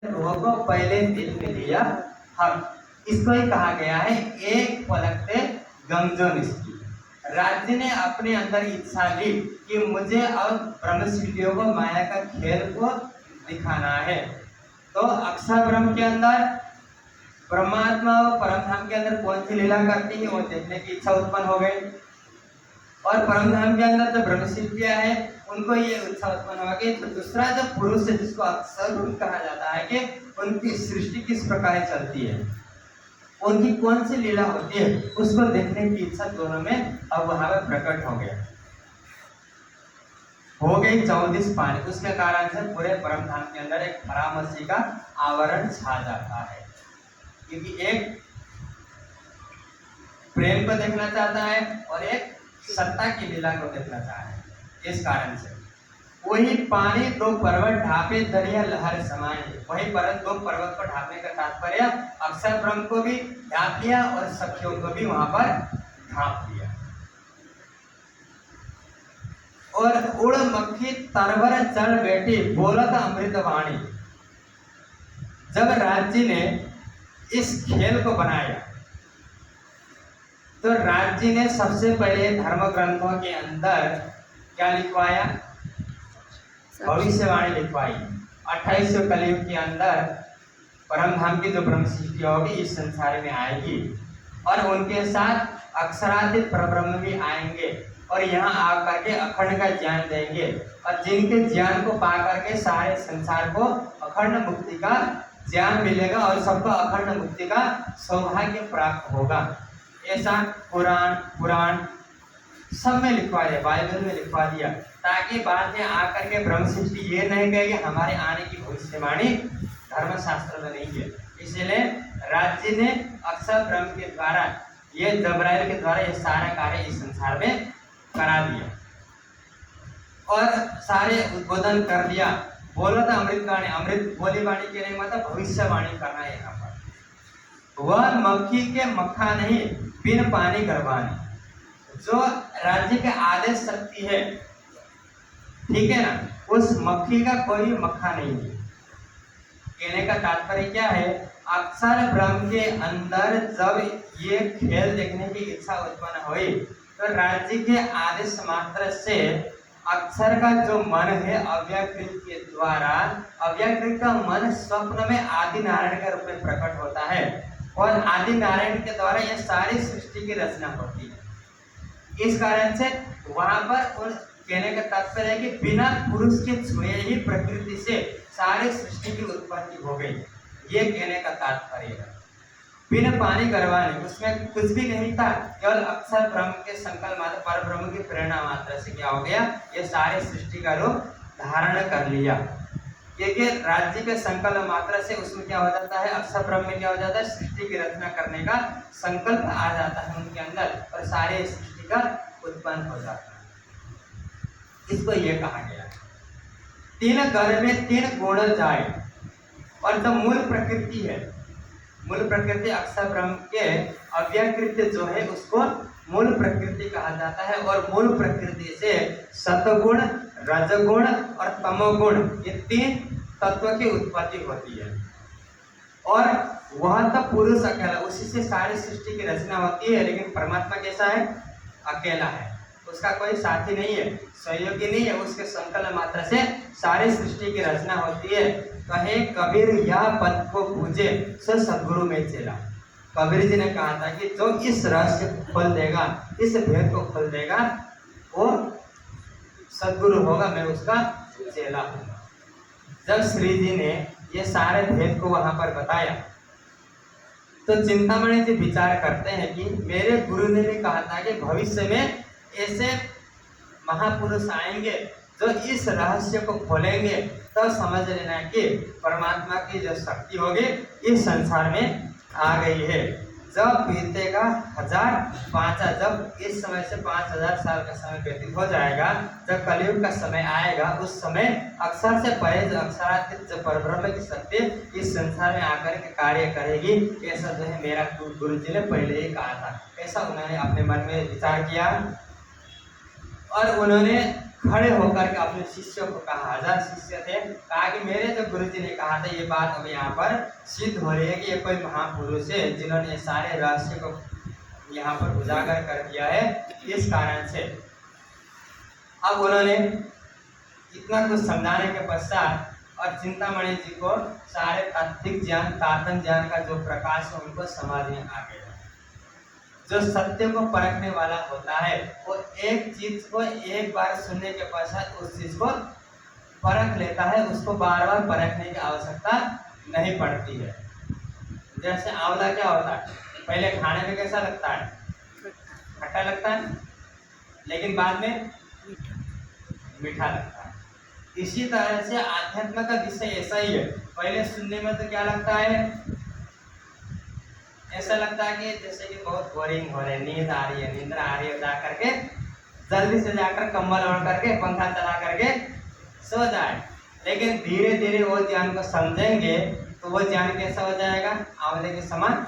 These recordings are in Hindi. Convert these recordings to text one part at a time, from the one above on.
ध्रुव को पहले दिन में लिया हक। इसको ही कहा गया है एक पलक से गंजो निष्ठी। राज्य ने अपने अंदर इच्छा ली कि मुझे अब ब्रह्म सृष्टियों को माया का खेल को दिखाना है। तो अक्षर ब्रह्म के अंदर परमात्मा और परमधाम के अंदर कौन सी लीला करती है वो देखने की इच्छा उत्पन्न हो गई, और परमधाम के अंदर जो ब्रह्म सृष्टियां है उनको ये इच्छा उत्पन्न हो गई। तो दूसरा जो पुरुष है जिसको अक्षर ब्रह्म कहा जाता है कि उनकी सृष्टि किस प्रकार चलती है, उनकी कौन सी लीला होती है, उसको देखने की इच्छा दोनों में अब वहां पर प्रकट हो गया, हो गई 14 पानी। उसके कारण से पूरे परमधाम के अंदर एक परामर्शी का आवरण छा जाता है, क्योंकि एक प्रेम को देखना चाहता है और एक सत्ता की लीला को देखना चाहता है। इस कारण से वही पानी दो पर्वत ढापे दरिया लहर समाए, वही पर्वत दो पर्वत को ढापने का तात्पर्य अक्षर ब्रह्म को भी ढाप लिया और सखियों को भी वहां पर ढाप लिया। और उड़ मक्खी तरवर चढ़ बैठी बोलत अमृतवाणी। जब राज्य ने इस खेल को बनाया तो राज्य ने सबसे पहले धर्म ग्रंथों के अंदर क्या लिखवाया, भविष्यवाणी लिखवाई। 28वें कलयुग के अंदर परमधाम की जो ब्रह्म सृष्टि होगी इस संसार में आएगी, और उनके साथ अक्षरातीत परब्रह्म भी आएंगे और यहाँ आकर के अखंड का ज्ञान देंगे, और जिनके ज्ञान को पा करके सारे संसार को अखंड मुक्ति का ज्ञान मिलेगा और सबको अखंड मुक्ति का सौभाग्य प्राप्त होगा। ऐसा पुराण सब में लिखवा दिया, बाइबल में लिखवा दिया, ताकि बाद में आकर के ब्रह्म सृष्टि ये नहीं कहेगी हमारे आने की भविष्यवाणी धर्मशास्त्र में नहीं है। इसलिए राज्य ने अक्षर ब्रह्म के द्वारा ये जबराइल के द्वारा ये सारा कार्य इस संसार में करा दिया और सारे उद्बोधन कर दिया। बोलो तो अमृतवाणी, अमृत बोली वाणी के नहीं मतलब भविष्यवाणी करना है। यहाँ पर वह मक्खी के मक्खा नहीं बिन पानी करवानी। जो राज्य के आदेश शक्ति है, ठीक है ना, उस मक्खी का कोई मक्खा नहीं है। कहने का तात्पर्य क्या है, अक्षर ब्रह्म के अंदर जब ये खेल देखने की इच्छा उत्पन्न हुई तो राज्य के आदेश मात्र से अक्षर का जो मन है अव्याकृत के द्वारा, अव्याकृत का मन स्वप्न में आदि नारायण के रूप में प्रकट होता है, और आदि नारायण के द्वारा यह सारी सृष्टि की रचना होती है। इस कारण से वहां पर कहने का तात्पर्य है कि बिना पुरुष के छुए ही प्रकृति से सारी सृष्टि की उत्पत्ति हो गई, ये कहने का तात्पर्य है। बिना पानी करवाने, उसमें कुछ भी नहीं था, केवल अक्षर ब्रह्म के संकल्प मात्र पर ब्रह्म की प्रेरणा मात्र से क्या हो गया, ये सारे सृष्टि का रूप धारण कर लिया। क्योंकि राज्य के संकल्प मात्र से उसमें क्या हो जाता है, अक्षर ब्रह्म में क्या हो जाता है, सृष्टि की रचना करने का संकल्प आ जाता है उनके अंदर और सारे सृष्टि का उत्पन्न हो जाता है। इसको ये कहा गया तीन घर में तीन गुण जाए, और जो मूल प्रकृति है, मूल प्रकृति अक्षर ब्रह्म के अव्याकृत जो है उसको मूल प्रकृति कहा जाता है, और मूल प्रकृति से सतगुण, रजगुण और तमोगुण ये तीन तत्व की उत्पत्ति होती है। और वह तो पुरुष अकेला, उसी से सारी सृष्टि की रचना होती है। लेकिन परमात्मा कैसा है, अकेला है, उसका कोई साथी नहीं है, सहयोगी नहीं है, उसके संकल्प मात्र से सारी सृष्टि की रचना होती है। कहे कबीर यह पद को पूजे सो सदगुरु में चेला। कबीर जी ने कहा था कि जो इस रहस्य को खोल देगा, इस भेद को खोल देगा, वो सदगुरु होगा, मैं उसका चेला हूँ। जब श्री जी ने ये सारे भेद को वहां पर बताया तो चिंतामणि जी विचार करते हैं कि मेरे गुरु ने भी कहा था कि भविष्य में ऐसे महापुरुष आएंगे जो इस रहस्य को खोलेंगे, तो समझ लेना कि परमात्मा की जो शक्ति होगी इस संसार में आ गई है। जब बीतेगा 1000-5000, जब इस समय से 5000 साल का समय व्यतीत हो जाएगा, जब कलयुग का समय आएगा, उस समय अक्षर से परे जो अक्षरातीत जो परब्रह्म की शक्ति इस संसार में आकर के कार्य करेगी। ऐसा जो है मेरा गुरु जी ने पहले ही कहा था, ऐसा उन्होंने अपने मन में विचार किया और उन्होंने खड़े होकर के अपने शिष्यों को कहा, 1000 शिष्य थे, कहा कि मेरे जो गुरुजी ने कहा था ये बात अब यहाँ पर सिद्ध हो रही है कि ये कोई महापुरुष है जिन्होंने सारे रहस्य को यहाँ पर उजागर कर दिया है। इस कारण से अब उन्होंने इतना कुछ समझाने के पश्चात और चिंतामणि जी को सारे तात्विक ज्ञान, तात्म ज्ञान का जो प्रकाश है उनको समझ में आ गया। जो सत्य को परखने वाला होता है वो एक चीज को एक बार सुनने के पश्चात उस चीज को परख लेता है, उसको बार बार परखने की आवश्यकता नहीं पड़ती है। जैसे आंवला क्या होता है, पहले खाने में कैसा लगता है, खट्टा लगता है, लेकिन बाद में मीठा लगता है। इसी तरह से आध्यात्म का विषय ऐसा ही है, पहले सुनने में तो क्या लगता है, ऐसा लगता है कि जैसे कि बहुत बोरिंग हो रही है, नींद आ रही है, नींद आ रही है, जा करके जल्दी से जाकर कंबल ओढ़ करके पंखा चला करके सो जाए। लेकिन धीरे धीरे वो ज्ञान को समझेंगे तो वो ज्ञान कैसा हो जाएगा, आंवले के समान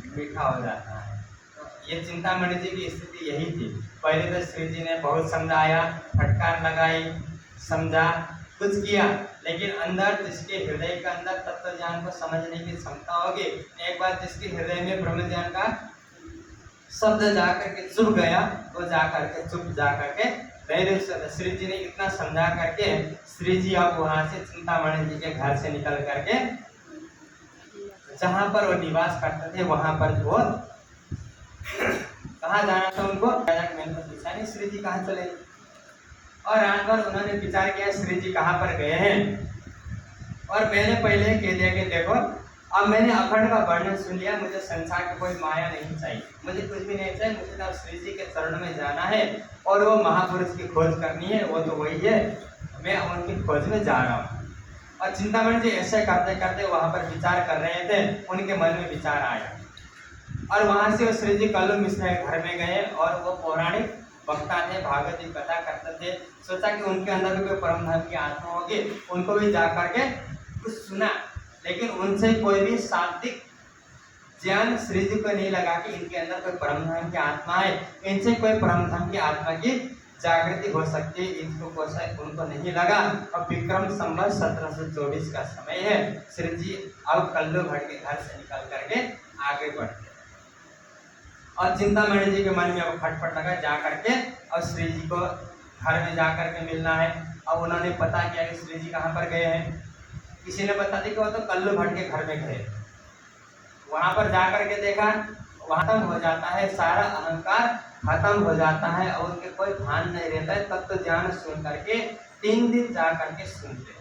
मीठा हो जाता है। तो ये चिंतामणि जी की स्थिति यही थी। पहले तो श्री जी ने बहुत समझाया, फटकार लगाई, समझा, कुछ किया, लेकिन अंदर जिसके हृदय के अंदर तत्व ज्ञान को समझने की क्षमता होगी, एक बार जिसके हृदय में ब्रह्म ज्ञान का शब्द जाकर के चुप गया, वो जाकर के चुप जाकर के धैर्य। श्री जी ने इतना समझा करके श्री जी अब वहां से चिंतामणि जी के घर से निकल करके जहां पर वो निवास करते थे वहां पर वो कहाँ जाना था उनको, मैंने तो पूछा नहीं श्री जी कहाँ चले। और रात भर उन्होंने विचार किया श्री जी कहाँ पर गए हैं। और मैंने पहले कह दिया कि देखो अब मैंने अखंड का वर्णन सुन लिया, मुझे संसार की कोई माया नहीं चाहिए, मुझे कुछ भी नहीं चाहिए, मुझे तो श्री जी के चरण में जाना है और वो महापुरुष की खोज करनी है, वो तो वही है, मैं उनकी खोज में जा रहा हूँ। और चिंतामणि जी ऐसे करते करते वहाँ पर विचार कर रहे थे, उनके मन में विचार आया और वहाँ से वो श्री जी कल्लू मिश्र के घर में गए और वो पौराणिक वक्ता थे, भागवत की कथा करते थे। सोचा कि उनके अंदर भी कोई परम धर्म की आत्मा होगी, उनको भी जा करके कुछ सुना, लेकिन उनसे कोई भी शाब्दिक ज्ञान श्री जी को नहीं लगा कि इनके अंदर कोई परम धर्म की आत्मा है, इनसे कोई परम धर्म की आत्मा की जागृति हो सकती है, इनको उनको नहीं लगा। अब विक्रम संवत 1724 का समय है, श्री जी अब कल्लू भट्ट के घर से निकल करके आगे बढ़ते और चिंतामणि जी के मन में अब खटपट लगा जा करके और श्री जी को घर में जा करके मिलना है। अब उन्होंने पता किया कि श्री जी कहाँ पर गए हैं, किसी ने बता दी कि वो तो कल्लू भट्ट के घर में गए। वहाँ पर जा करके देखा, वहाँ खत्म हो जाता है, सारा अहंकार खत्म हो जाता है और उनके कोई भान नहीं रहता है। तत्व ज्ञान सुन करके 3 दिन जा करके सुनते हैं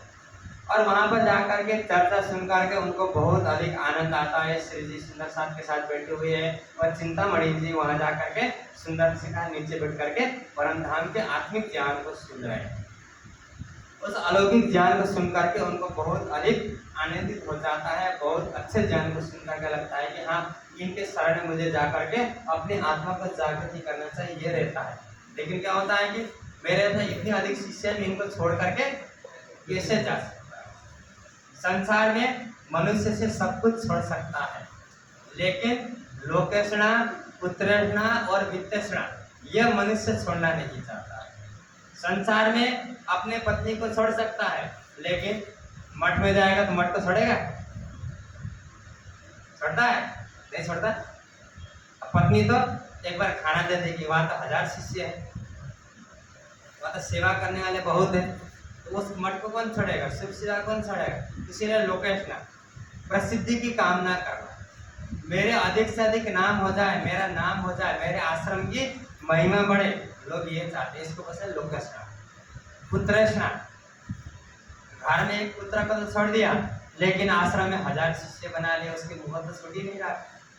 और वहाँ पर जा करके चर्चा सुन करके उनको बहुत अधिक आनंद आता है। श्री जी सुंदर साथ के साथ बैठे हुए हैं और चिंतामणि जी वहाँ जा करके सुंदर से का नीचे बैठ करके परम धाम के आत्मिक ज्ञान को सुन रहे हैं। उस अलौकिक ज्ञान को सुन करके उनको बहुत अधिक आनंदित हो जाता है, बहुत अच्छे ज्ञान को सुन करके लगता है कि हाँ इनके शरण में मुझे जा करके अपनी आत्मा को जागृति करना चाहिए, ये रहता है। लेकिन क्या होता है कि मेरे तो इतने अधिक शिष्य हैं, इनको छोड़ करके कैसे जा सकता है। संसार में मनुष्य से सब कुछ छोड़ सकता है, लेकिन लोकेशना, पुत्रेशना और वित्तेषणा यह मनुष्य छोड़ना नहीं चाहता है। संसार में अपने पत्नी को छोड़ सकता है, लेकिन मठ में जाएगा तो मठ को छोड़ेगा, छोड़ता है? नहीं छोड़ता। पत्नी तो एक बार खाना दे देगी, वहाँ तो 1000 शिष्य है, वहाँ तो सेवा करने वाले बहुत है, तो उस मठ को कौन छोड़ेगा, शिव सेवा कौन छोड़ेगा। इसीलिए लोकेशना, प्रसिद्धि की कामना करना, मेरे अधिक से अधिक नाम हो जाए, मेरा नाम हो जाए, मेरे आश्रम की महिमा बढ़े, लोग ये चाहते हैं, इसको बस लोकेशना। पुत्रेशना, घर में एक पुत्र को तो छोड़ दिया, लेकिन आश्रम में 1000 शिष्य बना लिए, उसके मुँह तो छूट ही नहीं रहा।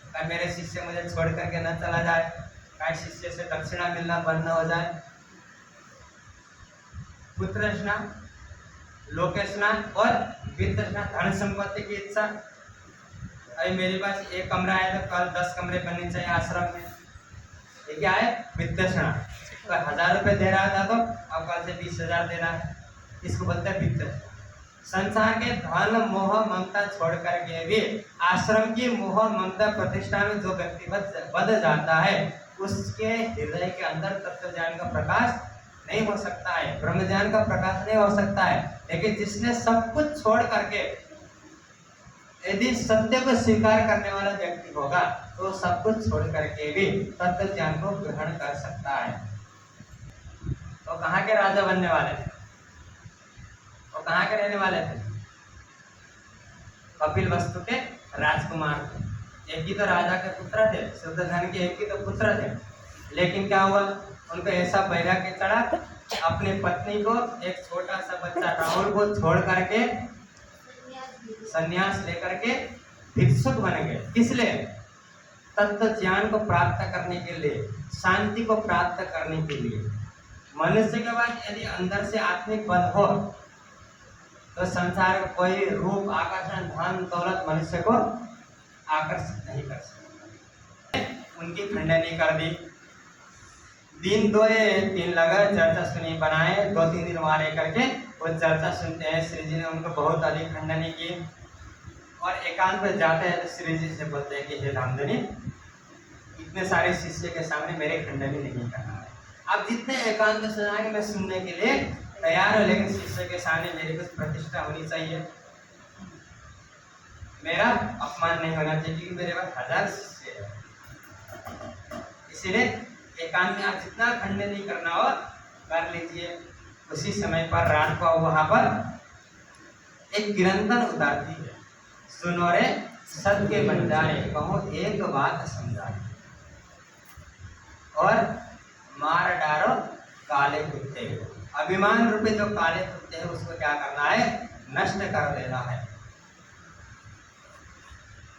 क्या मेरे शिष्य मुझे छोड़ करके न चला जाए, क्या शिष्य से दक्षिणा मिलना बंद न हो जाए। पुत्रेशना, लोकेशना और वित्तेषणा, धन संपत्ति की इच्छा। अभी मेरे पास एक कमरा है तो कल 10 कमरे बनने चाहिए आश्रम में, ये क्या है, वित्तेषणा। तो 1000 रुपये दे रहा था तो अब कल से 20,000 देना है, इसको बोलते हैं वित्तेषणा। संसार के धन मोह ममता छोड़ करके भी आश्रम की मोह ममता प्रतिष्ठा में जो व्यक्ति बद जाता है, उसके हृदय के अंदर तत्व ज्ञान का प्रकाश नहीं हो सकता है, ब्रह्म ज्ञान का प्रकाश नहीं हो सकता है। लेकिन जिसने सब कुछ छोड़ करके यदि सत्य को स्वीकार करने वाला व्यक्ति होगा तो सब कुछ छोड़ करके भी तत्व ज्ञान को ग्रहण कर सकता है। तो कहाँ के राजा बनने वाले थे? वो कहाँ के रहने वाले थे? कपिल वस्तु के राजकुमार थे। एक ही तो राजा के पुत्र थे, शुद्धोधन के एक ही तो पुत्र थे। लेकिन क्या हुआ, उनको ऐसा वैराग्य चढ़ा, अपनी पत्नी को, एक छोटा सा बच्चा राहुल को छोड़ करके संन्यास लेकर के भिक्षुक बन गए। किस लिए? तत्व ज्ञान को प्राप्त करने के लिए, शांति को प्राप्त करने के लिए। मनुष्य के बाद यदि अंदर से आत्मिक बल हो तो संसार का कोई रूप, आकर्षण, धन, दौलत मनुष्य को आकर्षित नहीं कर सकता। उनकी खंडनी कर दी। दिन 2-3 लगा, चर्चा सुनी, बनाए, 2-3 दिन वहां रह करके वो चर्चा सुनते हैं। श्री जी ने उनको बहुत अधिक खंडनी की और एकांत पर जाते हैं तो श्री जी से बोलते हैं कि हे धामधनी, इतने सारे शिष्य के सामने मेरे खंडनी नहीं करना है। आप जितने एकांत में सुनाएंगे मैं सुनने के लिए तैयार हूँ, लेकिन शिष्य के सामने मेरी कुछ प्रतिष्ठा होनी चाहिए, मेरा अपमान नहीं होना चाहिए, क्योंकि मेरे पास 1000 शिष्य है। इसीलिए एकांत में आप जितना खंडनी करना हो कर लीजिए। उसी समय पर रात को वहां पर एक किरंतन उतारती है, सुनो रे सत्य बंजारे, कहो एक बात समझाए, और मार डालो काले कुत्ते को। अभिमान रूपी जो काले कुत्ते हैं उसको क्या करना है? नष्ट कर देना है।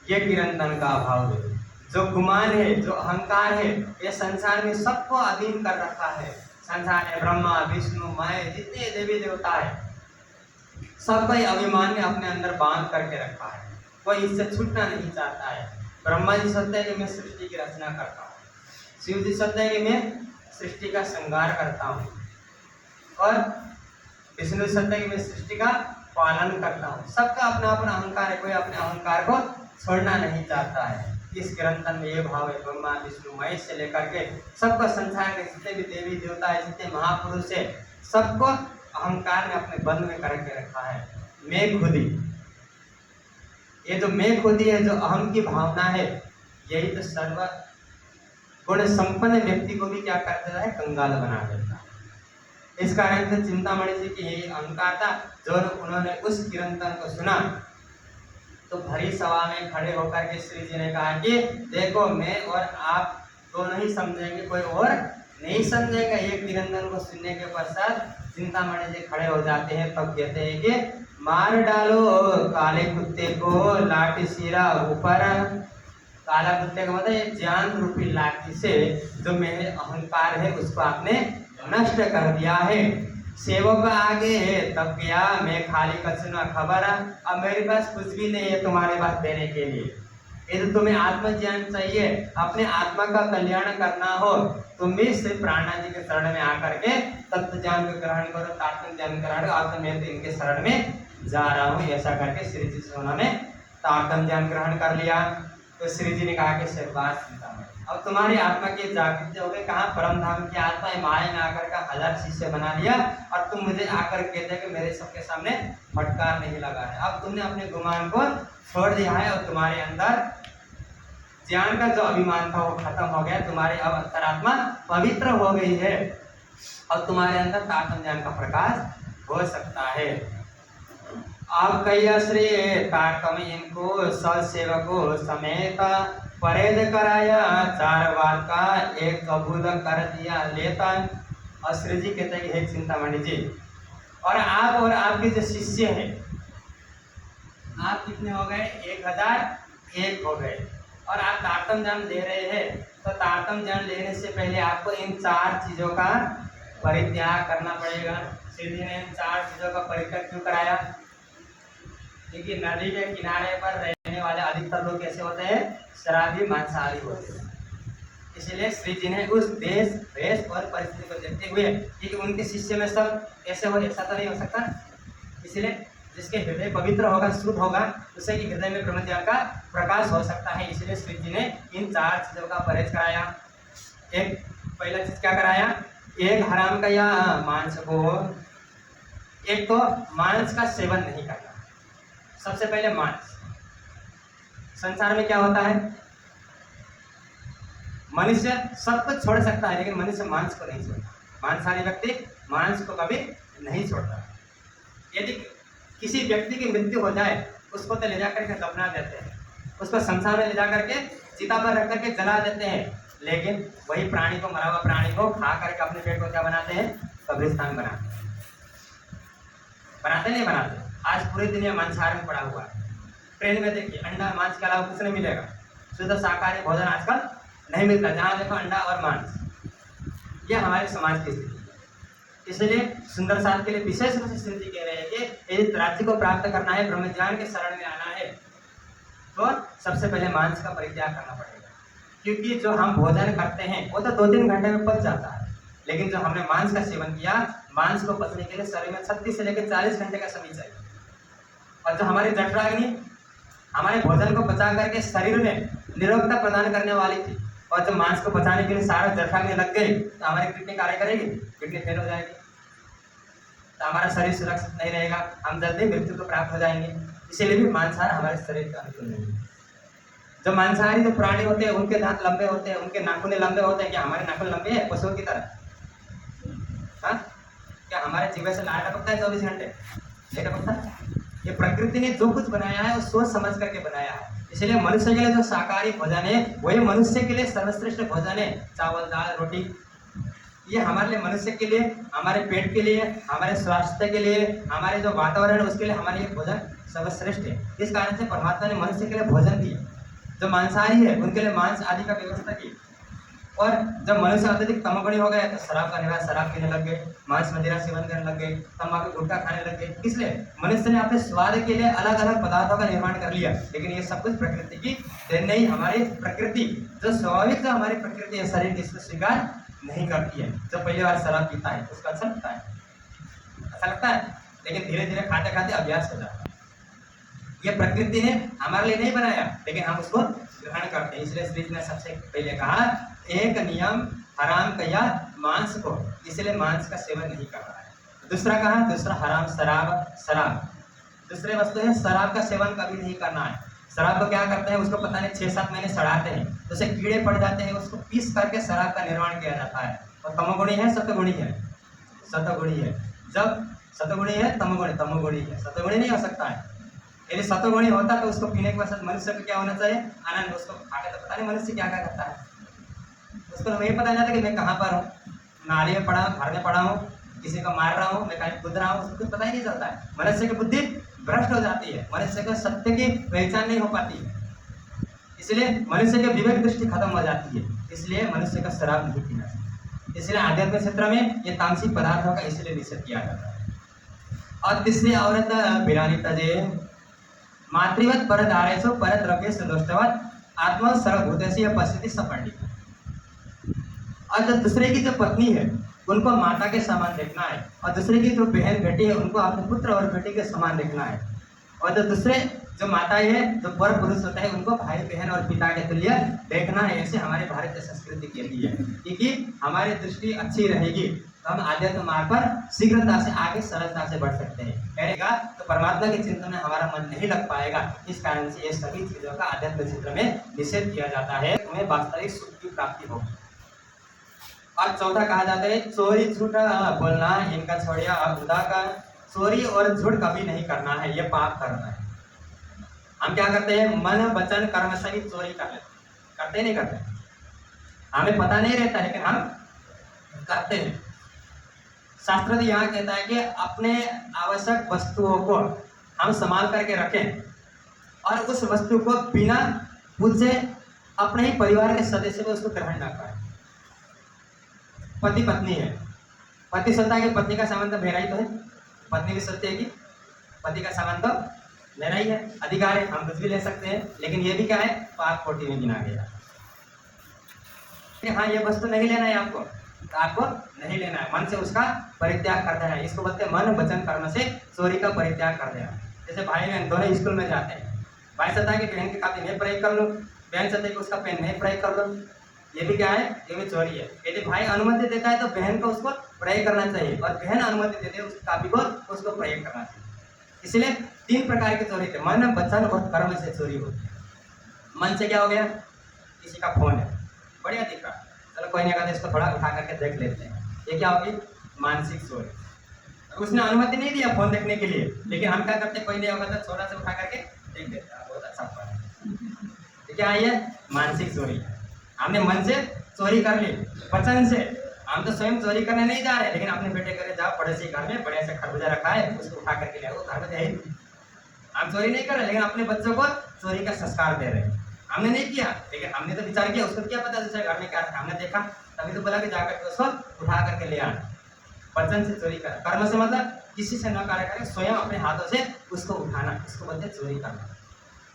ये किरंतन का अभाव है। जो गुमान है, जो अहंकार है, ये संसार में सबको अधीन कर रखा है। संसार में ब्रह्मा, विष्णु, माया, जितने देवी देवता है, सबका अभिमान ने अपने अंदर बांध करके रखा है। कोई इससे छूटना नहीं चाहता है। ब्रह्मा जी सत्य है कि मैं सृष्टि की रचना करता हूँ, शिव जी सत्य है कि मैं सृष्टि का श्रृंगार करता हूँ, और विष्णु सत्य है कि मैं सृष्टि का पालन करता हूँ। सबका अपना अपना अहंकार है, कोई अपने अहंकार को छोड़ना नहीं चाहता है। इस ग्रंथन में ये भाव है, ब्रह्मा, विष्णु, महेश से लेकर के सबको, संसार के जितने भी देवी देवता है, जितने महापुरुष है, सबको अहंकार ने अपने बंद में करके रखा है। मैं खुदी, ये जो मैं खुदी है, जो अहम की भावना है, यही तो सर्व गुण संपन्न व्यक्ति को भी क्या कर देता है? कंगाल बना देता है। इस कारण से चिंतामणि जी की यही अहंकार था। जो उन्होंने उस किरंतन को सुना तो भरी सभा में खड़े होकर के श्री जी ने कहा कि देखो, मैं और आप दोनों ही समझेंगे, कोई और नहीं समझेगा। ये किरंतन को सुनने के पश्चात चिंतामणि जी खड़े हो जाते हैं, तब कहते हैं कि मार डालो काले कुत्ते को लाठी सिरा ऊपर। काला कुत्ते का मतलब एक ज्ञान रूपी लाठी से जो मेरे अहंकार है उसको आपने नष्ट कर दिया है। सेवक आगे है तब क्या, मैं खाली कछुआ खबर, अब मेरे पास कुछ भी नहीं है तुम्हारे पास देने के लिए। यदि तुम्हें आत्मज्ञान चाहिए, अपने आत्मा का कल्याण करना हो, तुम भी श्री प्राणा जी के शरण में आकर के तत्व ज्ञान को ग्रहण करो, तात्म ज्ञान ग्रहण करो। अब तो मैं तो इनके शरण में जा रहा हूँ। ऐसा करके श्री जी से उन्होंने तात्म ज्ञान ग्रहण कर लिया। तो श्री जी ने कहा कि शाबाश चिंतामणि, अब तुम्हारी आत्मा की जागृति हो गई। कहाँ? परम धाम की आत्मा है, माया में आकर का 1000 शिष्य बना लिया, और तुम मुझे आकर कहते हैं कि मेरे सबके सामने फटकार नहीं लगा है। अब तुमने अपने गुमान को छोड़ दिया है और तुम्हारे अंदर ज्ञान का जो अभिमान था वो खत्म हो गया। तुम्हारी अब अंतरात्मा पवित्र हो गई है और तुम्हारे अंदर तात्म ज्ञान का प्रकाश हो सकता है। आप कैश्री ताकम इनको ससेवको समेत परेद कराया, 4 बार का एक कबूल कर दिया लेता। और श्री जी कहते हैं कि हे चिंतामणि जी, और आप और आपके जो शिष्य हैं, आप कितने हो गए? 1001 हो गए। और आप तारतम ज्ञान ले रहे हैं, तो तारतम ज्ञान लेने से पहले आपको इन 4 चीज़ों का परित्याग करना पड़ेगा। श्री जी ने इन 4 चीज़ों का परित्याग क्यों कराया? क्योंकि नदी के किनारे पर रहने वाले अधिकतर लोग कैसे होते हैं? शराबी, मांसाहारी होते हैं। इसलिए श्री जी ने उस देश, वेश और परिस्थिति को देखते हुए, क्योंकि उनके शिष्य में सब ऐसे हो, ऐसा तो नहीं हो सकता। इसलिए जिसके हृदय पवित्र होगा, शुद्ध होगा, उसे की हृदय में ब्रह्म ज्ञान का प्रकाश हो सकता है। इसलिए श्री जी ने इन 4 चीज़ों का परहेज कराया। एक पहला चीज क्या कराया? एक हराम का या मांस को, एक तो मांस का सेवन नहीं करना। सबसे पहले मांस, संसार में क्या होता है, मनुष्य सब कुछ छोड़ सकता है लेकिन मनुष्य मांस को नहीं छोड़ता। मांसाहारी व्यक्ति मांस को कभी नहीं छोड़ता। यदि किसी व्यक्ति की मृत्यु हो जाए उसको तो ले जाकर के दफना देते हैं, उसको संसार में ले जाकर के चिता पर रख करके जला देते हैं, लेकिन वही प्राणी को, मरा हुआ प्राणी को खा करके अपने पेट को क्या बनाते हैं, कब्रिस्तान बनाते हैं। बनाते नहीं बनाते? आज पूरी दुनिया मांसाहार में पड़ा हुआ है। ट्रेन में देखिए अंडा मांस के अलावा कुछ नहीं मिलेगा। शुद्ध शाकाहारी भोजन आजकल नहीं मिलता, जहाँ देखो अंडा और मांस। यह हमारे समाज की स्थिति है। इसलिए सुंदर साथ के लिए विशेष रूप से स्थिति कह रहे हैं कि यदि राज्य को प्राप्त करना है, ब्रह्म ज्ञान के शरण में आना है, तो सबसे पहले मांस का परित्याग करना पड़ेगा। क्योंकि जो हम भोजन करते हैं वो तो 2-3 घंटे में पच जाता है, लेकिन जो हमने मांस का सेवन किया, मांस को पचने के लिए शरीर में 36 से लेकर 40 घंटे का समय चाहिए। और जो हमारी जठराग्नि हमारे भोजन को पचा करके शरीर में निरोगता प्रदान करने वाली थी, और जब मांस को बचाने के लिए सारा जठराग्नि लग गई तो हमारी किडनी कार्य करेगी, किडनी फेल हो जाएगी, तो हमारा शरीर सुरक्षित नहीं रहेगा, हम जल्दी मृत्यु को प्राप्त हो जाएंगे। इसीलिए भी मांसाहार हमारे शरीर का अनुकूल नहीं है। जो मांसाहारी जो प्राणी होते हैं उनके दांत लंबे होते हैं, उनके नाखून लंबे होते हैं। क्या हमारे नाखून लंबे हैं पशुओं की तरह? हाँ, क्या हमारे जीभ से लार टपकता है 24 घंटे? नहीं टपकता। ये प्रकृति ने जो कुछ बनाया है वो सोच समझ करके बनाया है। इसलिए मनुष्य के लिए जो शाकाहारी भोजन है वही मनुष्य के लिए सर्वश्रेष्ठ भोजन है। चावल, दाल, रोटी, ये हमारे लिए, मनुष्य के लिए, हमारे पेट के लिए, हमारे स्वास्थ्य के लिए, हमारे जो वातावरण है उसके लिए हमारे लिए भोजन सर्वश्रेष्ठ है। इस कारण से परमात्मा ने मनुष्य के लिए भोजन दिया। जो मांसाहारी है उनके लिए मांस आदि का व्यवस्था की। और जब मनुष्य अत्यधिक तमोगुणी हो गए तो शराब का निवास, शराब पीने लग गए, मांस मदिरा सेवन करने लग गए, तंबाकू गुटखा खाने लग गए। इसलिए मनुष्य ने अपने स्वाद के लिए अलग अलग पदार्थों का निर्माण कर लिया, लेकिन ये सब कुछ प्रकृति की देन नहीं। हमारी प्रकृति जो स्वाभाविक, जो हमारी प्रकृति है शरीर की, इसको स्वीकार नहीं करती है। जो पहली बार शराब पीता है उसको अच्छा लगता है, अच्छा लगता है, लेकिन धीरे धीरे खाते खाते अभ्यास हो जाता है। ये प्रकृति ने हमारे लिए नहीं बनाया, लेकिन हम उसको ग्रहण करते हैं। इसलिए श्री जी ने सबसे पहले कहा एक नियम हराम कया मांस को, इसलिए मांस का सेवन नहीं करना है। दूसरा कहा, दूसरा हराम शराब, दूसरे वस्तु है शराब का सेवन कभी नहीं करना है। शराब को क्या करते हैं, उसको पता नहीं 6-7 महीने सड़ाते हैं, तो उसे कीड़े पड़ जाते हैं, उसको पीस करके शराब का निर्माण किया जाता है। और तमोगुणी है सतगुणी है, सतगुणी है। जब सतगुणी है तमोगुणी है, सतगुणी नहीं हो सकता है। यदि सतगुणी होता तो उसको पीने के बाद मनुष्य को क्या होना चाहिए, आनंद। उसको खाकर तो पता नहीं मनुष्य क्या क्या करता है, उसको नहीं पता जाता कि मैं कहाँ पर हूँ, नाली में पड़ा हूँ, घर में पड़ा हूँ, किसी को मार रहा हूँ, मैं कहीं कूद रहा हूँ, उसको कुछ पता ही नहीं चलता है। मनुष्य की बुद्धि भ्रष्ट हो जाती है, मनुष्य को सत्य की पहचान नहीं हो पाती है, इसलिए मनुष्य की विवेक दृष्टि खत्म हो जाती है। इसलिए मनुष्य का शराब नहीं पीना चाहिए। इसलिए आध्यात्म क्षेत्र में ये तामसिक पदार्थों का इसलिए निषेध किया जाता है। और तीसरी औरत बिरानी तजे मातृवत पर धारेशो पर द्रव्य सुलोष्टवत आत्मा सर्वभूतेशी पश्यति सपंडित। और जो दूसरे की जो पत्नी है उनको माता के समान देखना है, और दूसरे की जो बहन बेटी है उनको अपने पुत्र और बेटी के समान देखना है। और जो दूसरे जो माताएं हैं, जो पर पुरुष होता है, उनको भाई बहन और पिता के तुल्य देखना है। ऐसे हमारे भारतीय संस्कृति के लिए, क्योंकि हमारी दृष्टि अच्छी रहेगी तो हम आध्यात्म मार्ग पर शीघ्रता से आगे सरलता से बढ़ सकते हैं। कहेगा तो परमात्मा के चिंतन में हमारा मन नहीं लग पाएगा। इस कारण से ये सभी चीजों का आध्यात्म क्षेत्र में निषेध किया जाता है, तुम्हें वास्तविक सुख की प्राप्ति होगी। और चौथा कहा जाता है चोरी झूठ बोलना, इनका छोड़िया खुदा का। चोरी और झूठ कभी नहीं करना है, ये पाप करना है। हम क्या करते हैं, मन वचन कर्म से भी चोरी कर लेते, करते नहीं करते, हमें पता नहीं रहता लेकिन हम करते हैं। शास्त्र तो यहाँ कहता है कि अपने आवश्यक वस्तुओं को हम संभाल करके रखें, और उस वस्तु को बिना पूछे अपने ही परिवार के सदस्य को उसको ग्रहण न करें। पति पत्नी है, पति सोचता है कि पत्नी का सामान तो मेरा ही तो है, पत्नी भी सोचती है कि पति का सामान तो मेरा ही है, अधिकार है, हम कुछ भी ले सकते हैं। लेकिन ये भी क्या है, पाप कोटि में गिना गया। हाँ, ये वस्तु नहीं लेना है आपको, तो आपको नहीं लेना है, मन से उसका परित्याग कर देना है। इसको बोलते हैं मन वचन कर्म से चोरी का परित्याग कर देना। जैसे भाई बहन दोनों स्कूल में जाते हैं, भाई सोचता है कि बहन की कॉपी नहीं प्रयोग कर लो, बहन सोचती है कि उसका पेन नहीं प्रयोग कर लो, ये भी क्या है, ये भी चोरी है। यदि भाई अनुमति देता है तो बहन को उसको प्रयोग करना चाहिए, और बहन अनुमति देते है उस कापी को उसको प्रयोग करना चाहिए। इसलिए 3 प्रकार की चोरी थे, मन, वचन और कर्म से चोरी होती है। मन से क्या हो गया, किसी का फोन है, बढ़िया दिख रहा, चलो कोई नहीं कहते, इसको थोड़ा उठा करके देख लेते हैं, ये क्या होगी, मानसिक चोरी। उसने अनुमति नहीं दिया फोन देखने के लिए, लेकिन हम क्या करते, कोई नहीं होगा तो छोटा से उठा करके देख लेते हैं, बहुत अच्छा फोन है, क्या है, मानसिक चोरी। हमने मन से चोरी कर ली, वचन से हम तो स्वयं चोरी करने नहीं जा रहे, लेकिन अपने बेटे करे जाओ पड़ोसी घर में बढ़िया से खरबूजा रखा है, उसको उठा करके ले आओ, घर में है, हम चोरी नहीं कर रहे, लेकिन अपने बच्चों को चोरी का संस्कार दे रहे हैं। हमने नहीं किया, लेकिन हमने तो विचार किया, उसको क्या पता दूसरे घर में क्या रखा, हमने देखा तभी तो बोला कि जाकर के उसको उठा करके ले आना। वचन से चोरी करना, कर्म से मतलब किसी से न कार्य करके स्वयं अपने हाथों से उसको उठाना, इसको बोलते चोरी करना।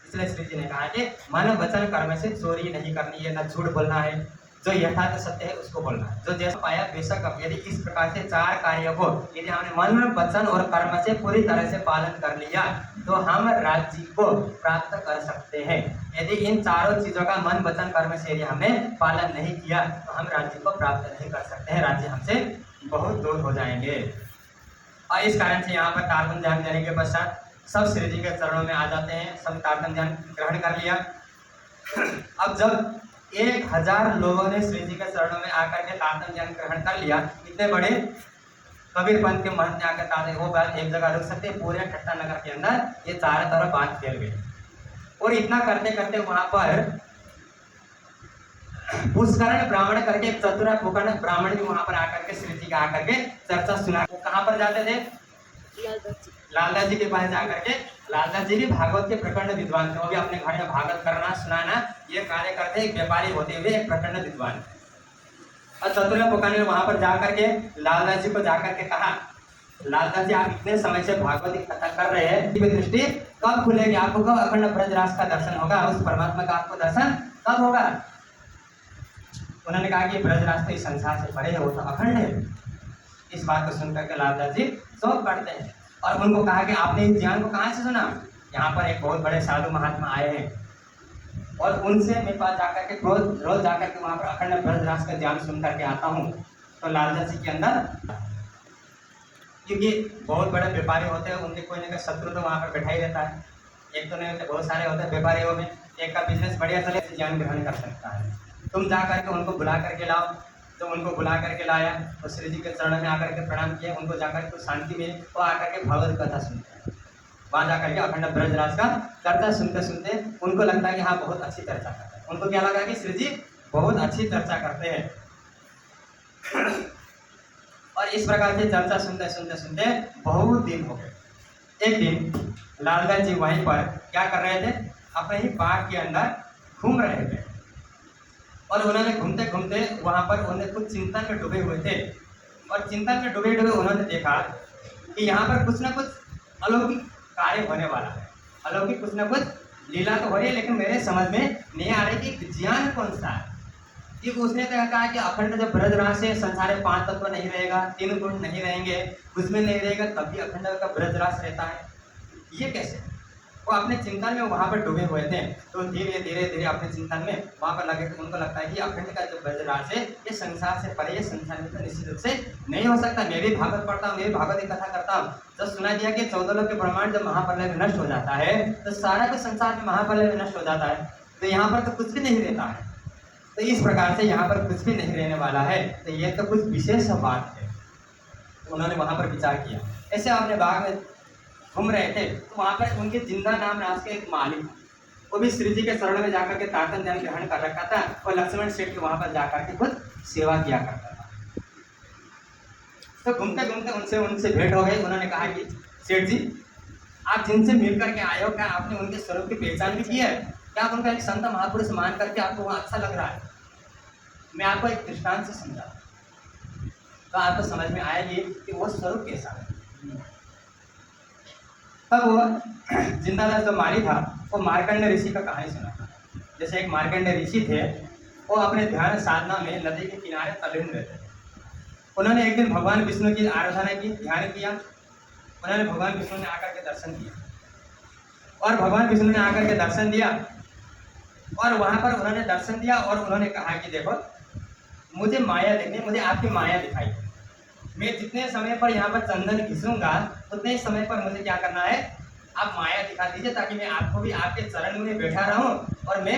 इसलिए श्री जी ने कहा कि मन वचन कर्म से चोरी नहीं करनी है, न झूठ बोलना है, जो यथार्थ सत्य है उसको बोलना है, जो जैसा पाया बेशक। अब यदि इस प्रकार से 4 कार्यों को यदि हमने मन वचन और कर्म से पूरी तरह से पालन कर लिया तो हम राज्य को प्राप्त कर सकते हैं। यदि इन चारों चीजों का मन वचन कर्म से यदि हमने पालन नहीं किया तो हम राज्य को प्राप्त नहीं कर सकते हैं, राज्य हमसे बहुत दूर हो जाएंगे। और इस कारण से यहाँ पर तारतम्य ध्यान देने के पश्चात सब श्री जी के चरणों में आ जाते हैं, सब तारतम्य ध्यान ग्रहण कर लिया। अब जब 1000 लोगों ने श्री जी के चरणों में आकर के तारतम्य ध्यान ग्रहण कर लिया, इतने बड़े कबीर पंथ के महंत ने आकर ताते वो बात एक जगह रुक सकते, पूरे ठट्टा नगर के अंदर ये चारों तरफ बात फैल गई। और इतना करते करते वहां पर पुष्करण ब्राह्मण करके चतुरा पुकर्ण ब्राह्मण भी वहां पर आकर के श्री जी का आकर के चर्चा सुना। वो कहाँ पर जाते थे, लालदास जी के पास जाकर के। लालदास जी भी भागवत के प्रखंड विद्वान थे, वो भी अपने घर में भागवत करना सुनाना ये कार्य करते, एक व्यापारी होते हुए एक प्रखंड विद्वान। और चतुरा पुकर्ण ने वहां पर जाकर के लालदास जी को जाकर के कहा, लालदास जी आप इतने समय से भागवत की कथा कर रहे हैं, दृष्टि कब खुलेगी, आपको कब अखंड ब्रजराज का दर्शन होगा, उस परमात्मा का आपको दर्शन कब होगा। उन्होंने कहा कि ब्रजराज तो इस संसार से परे है, वो तो अखंड है। इस बात को सुनकर के लालदास जी शोक करते हैं और उनको कहा कि आपने इस ज्ञान को कहाँ से सुना। यहाँ पर एक बहुत बड़े साधु महात्मा आए हैं और उनसे मेरे पास जाकर के रोज जाकर के वहाँ पर अखंड ब्रजराज का ज्ञान सुन करके आता हूँ। तो लालदास जी के अंदर, क्योंकि बहुत बड़े व्यापारी होते हैं, उनके कोई ना कोई शत्रु तो वहाँ पर बैठा ही रहता है, एक तो नहीं होते, बहुत सारे होते हैं व्यापारियों में। एक का बिजनेस बढ़िया चले ज्ञान ग्रहण कर सकता है, तुम जा करके उनको बुला करके लाओ। तो उनको बुला करके लाया और श्री जी के चरण में आकर के प्रणाम किया, उनको जाकर के शांति मिली, वो आकर के भगवत कथा सुनते हैं। वहाँ जाकर के अखंड ब्रजराज का चर्चा सुनते सुनते उनको लगता है कि हाँ बहुत अच्छी चर्चा करते हैं। उनको क्या लगा कि श्री जी बहुत अच्छी चर्चा करते हैं। और इस प्रकार से चर्चा सुनते सुनते सुनते बहुत दिन हो गए। एक दिन लालदास जी वहीं पर क्या कर रहे थे, अपने ही बाग के अंदर घूम रहे थे और उन्होंने घूमते घूमते वहां पर उन्हें कुछ चिंतन में डूबे हुए थे। और चिंतन में डूबे डूबे उन्होंने देखा कि यहाँ पर कुछ ना कुछ अलौकिक कार्य होने वाला है, अलौकिक कुछ ना कुछ लीला तो हो रही है, लेकिन मेरे समझ में नहीं आ रही कि ज्ञान कौन सा है। कि उसने कहा कि अखंड जब ब्रजराज से संसार में 5 तत्व नहीं रहेगा, 3 गुण नहीं रहेंगे, कुछ में नहीं रहेगा, तभी अखंड का ब्रजराज रहता है, ये कैसे। वो अपने चिंतन में वहाँ पर डूबे हुए थे। तो धीरे धीरे धीरे अपने चिंतन में वहाँ पर लगे, उनको लगता है कि अखंड का जो ब्रजराज है ये संसार से परे, संसार में तो निश्चित रूप से नहीं हो सकता। मैं भी भागवत पढ़ता हूँ, मैं भी भागवत की कथा करता हूँ। जब सुना दिया कि 14 लोक के ब्रह्मांड जब महाप्रलय में नष्ट हो जाता है तो सारा कुछ संसार में महाप्रलय में नष्ट हो जाता है, तो यहाँ पर तो कुछ भी नहीं रहता है। तो इस प्रकार से यहाँ पर कुछ भी नहीं रहने वाला है, तो ये तो कुछ विशेष बात है। तो उन्होंने वहाँ पर विचार किया। ऐसे अपने बाग में घूम रहे थे तो वहाँ पर उनके जिंदा नाम नाम के एक मालिक, वो भी श्री जी के शरण में जाकर के तारतम्य ध्यान ग्रहण कर रखा था और लक्ष्मण सेठ के वहाँ पर जाकर के खुद सेवा किया करता था। तो घूमते घूमते उनसे भेंट हो गई। उन्होंने कहा कि सेठ जी आप जिनसे मिल करके आए हो, क्या आपने उनके स्वरूप की पहचान भी की है, क्या आप उनका एक संत महापुरुष मान करके आपको वहाँ अच्छा लग रहा है। मैं आपको एक दृष्टांत से समझा तो आपको समझ में आएगी कि वो स्वरूप कैसा है। तब वो जिंदादास जो माली था वो मार्कंडेय ऋषि का कहानी सुना था। जैसे एक मार्कंडेय ऋषि थे, वो अपने ध्यान साधना में नदी के किनारे तल्लीन रहते थे। उन्होंने एक दिन भगवान विष्णु की आराधना की, ध्यान किया। उन्होंने भगवान विष्णु ने आकर के दर्शन दिया और भगवान विष्णु ने आकर के दर्शन दिया और वहां पर उन्होंने दर्शन दिया और उन्होंने कहा कि देखो मुझे माया देखनी, मुझे आपकी माया दिखाई। मैं जितने समय पर यहाँ पर चंदन घिसूंगा उतने ही समय पर मुझे क्या करना है, आप माया दिखा दीजिए ताकि मैं आपको भी आपके चरण में बैठा रहूं और मैं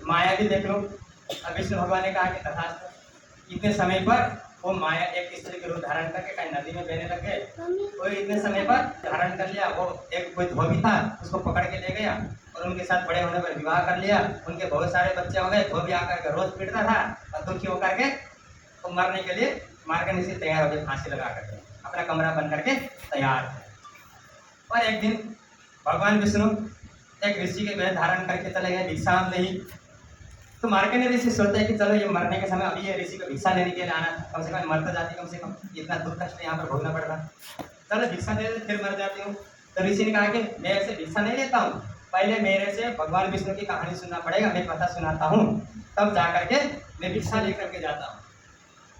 माया भी देख लूं। अब विष्णु भगवान ने कहा कि तथास्तु। इतने समय पर वो माया एक स्त्री के रूप धारण करके कहीं नदी में बहने लग गए। कोई इतने समय पर धारण कर लिया, वो एक कोई धोबी था उसको पकड़ के ले गया और उनके साथ बड़े होने पर विवाह कर लिया। उनके बहुत सारे बच्चे हो गए। धोबी आकर के रोज पीटता था और दुखी होकर के तो मरने के लिए मार करने से तैयार हो गए, फांसी लगा करके अपना कमरा बन करके तैयार है। और एक दिन भगवान विष्णु एक ऋषि के वेश धारण करके चले गए भिक्षा नहीं। तो मार्कंडेय ऋषि सोचते हैं कि चलो ये मरने के समय अभी ये ऋषि को भिक्षा लेने के लिए आना था, कम से कम मरता जाती, कम से कम इतना दुख कष्ट यहाँ पर भोगना पड़ रहा, चलो भिक्षा दे दे फिर मर जाती हूँ। तो ऋषि ने कहा कि मैं ऐसे भिक्षा नहीं लेता हूँ, पहले मेरे से भगवान विष्णु की कहानी सुनना पड़ेगा, मैं कथा सुनाता हूँ, तब जा करके मैं भिक्षा लेकर के जाता हूँ।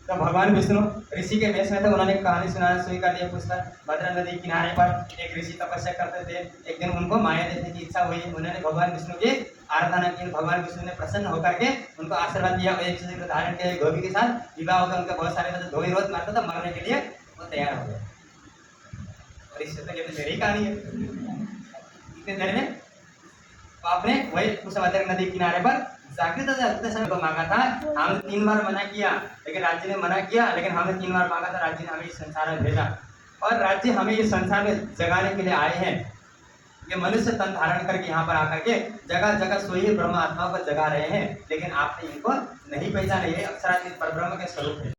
तो भगवान विष्णु ऋषि के वेश में थे, उन्होंने कहानी सुनाना शुरू कर दिया। पुष्कर भद्रा नदी किनारे पर एक ऋषि तपस्या करते थे। एक दिन उनको माया देखने की इच्छा हुई, उन्होंने भगवान विष्णु की आराधना की। भगवान विष्णु ने प्रसन्न होकर के उनको आशीर्वाद दिया और एक शरीर धारण के धोबी के साथ विवाह होकर उनके बहुत सारे बच्चे, धोबी रोज मारता था, मरने के लिए वो तैयार हो गए। और इससे तो कहते मेरी कहानी है। इतने देर में तो आपने वही कुशभद्रा नदी किनारे पर जागृत उतने समय को मांगा था। हमने 3 बार मना किया लेकिन राज्य ने मना किया, लेकिन हमने 3 बार मांगा था, राज्य ने हमें इस संसार में भेजा और राज्य हमें इस संसार में जगाने के लिए आए हैं। ये मनुष्य तन धारण करके यहाँ पर आकर के जगह जगह सोई ब्रह्म आत्मा को जगा रहे हैं, लेकिन आपने इनको नहीं पहचाना। ये अक्षरातीत परब्रह्म के स्वरूप है।